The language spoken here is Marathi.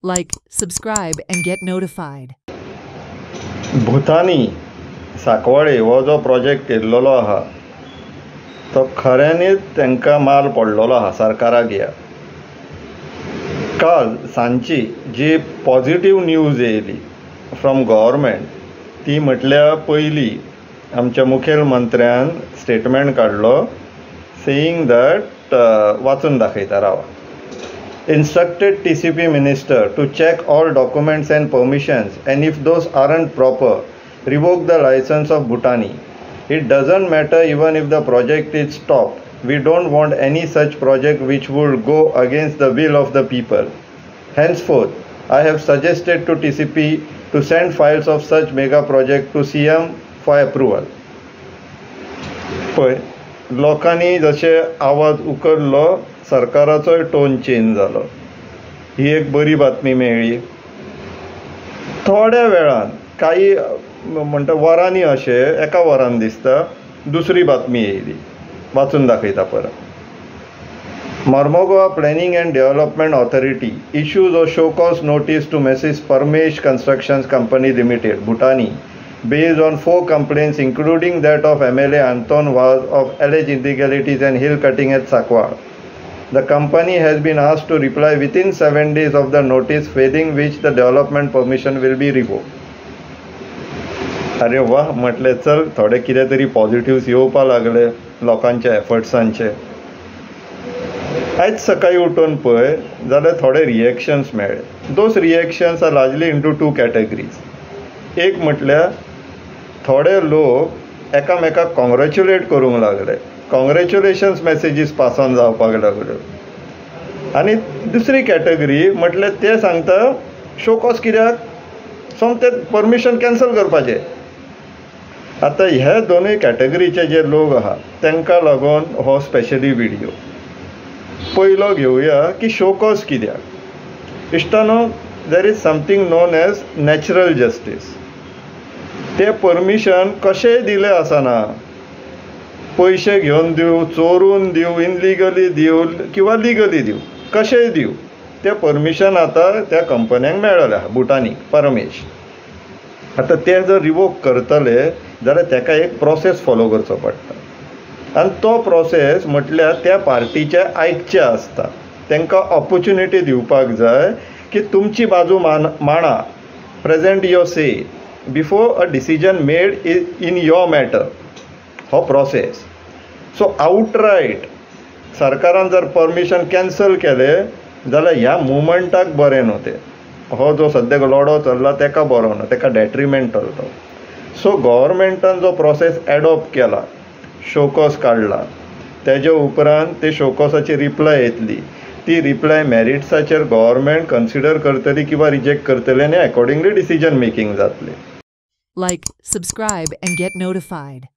Like, subscribe and get notified. Bhutani साकवाळे हो जो प्रोजेक्ट केल्लो आहा तो खऱ्यांनीच तांकां माल पडलेलो आहा सरकाराक ह्या काल सांची जी पॉझिटिव्ह न्यूज येयली फ्रॉम गव्हर्मेंट ती म्हटल्यार पयली आमच्या मुखेलमंत्र्यान स्टेटमेंट काडलो सेयींग दॅट वाचून दाखयता रावा instructed TCP minister to check all documents and permissions, and if those aren't proper, revoke the license of Bhutani. It doesn't matter even if the project is stopped. We don't want any such project which would go against the will of the people. Henceforth, I have suggested to TCP to send files of such mega project to CM for approval. पळय लोकांनी जशे आवाज उखडलो सरकाराचोय टोन चेंज जालो ही एक बरी बातमी मेळ्ळी थोड्या वेळान काही म्हणटा वरांनी अशें एका वरान दिसता दुसरी बातमी येयली वाचून दाखयता परत Mormugao planning and development authority issues a show cause notice to Mrs Paramesh constructions company limited Bhutani based on 4 complaints including that of MLA Anton Vaz of alleged illegalities and hill cutting at Sakwal. The company has been asked to reply within 7 days of the notice, failing which the development permission will be revoked. अरे वाह म्हटले चल थोडे कितें तरी पॉझिटिव्ह येवपा लागले लोकांच्या एफर्ट्सांचे आयज सकाळी उठून पळय जाल्यार थोडे रिएक्शन्स मेळ्ळे दोस reactions are largely into 2 categories एक म्हटल्यार थोडे लोक एकामेकाक कॉंग्रॅच्युलेट करूंक लागले कॉंग्रॅच्युलेशन्स मॅसेजीस पास ऑन जावपाक लागल्यो आनी दुसरी कॅटेगरी म्हटल्यार ते सांगता शो कॉज कित्याक सोमते परमिशन कॅन्सल करपाचें आतां हे दोनूय कॅटेगरीचे जे लोक आहा तांकां लागून हो स्पेशली व्हिडियो पयलो घेवया की शो कॉज कित्याक इश्टानो there is something known as natural justice ते परमिशन कशेंय दिलें आसना पयशे घेवन दिवं चोरून दिवं इनलिगली दिवं किंवा लिगली दिवं कशेंय दिवं तें परमिशन आतां त्या कंपन्यांक मेळ्ळेलें आहा भुटानीक परमेश आतां ते जर रिवोक करतले जाल्यार ताका एक प्रोसेस फॉलो करचो पडटा आनी तो प्रोसेस म्हटल्यार त्या पार्टीचे आयकचे आसता तांकां ऑपॉर्च्युनिटी दिवपाक जाय की तुमची बाजू मांडा present your say before a decision made in your matter हो प्रोसेस सो आउटरायट सरकारान जर परमिशन कॅन्सल केलें जाल्यार ह्या मुवमेंटाक बरें न्हू तें हो जो सद्याक लढो चल्ला ताका बरो न्हू ताका डेट्रिमेंटल तो सो गव्हर्मेंटान जो प्रोसेस एडॉप्ट केला शोकॉज काडला तेजे उपरांत ते शोकॉसाची रिप्लाय येतली ती रिप्लाय मेरिट्साचेर गव्हर्मेंट कन्सिडर करतली किंवा रिजेक्ट करतली आनी अकॉर्डिंगली डिसिजन मेकिंग जातली Like, subscribe and get notified.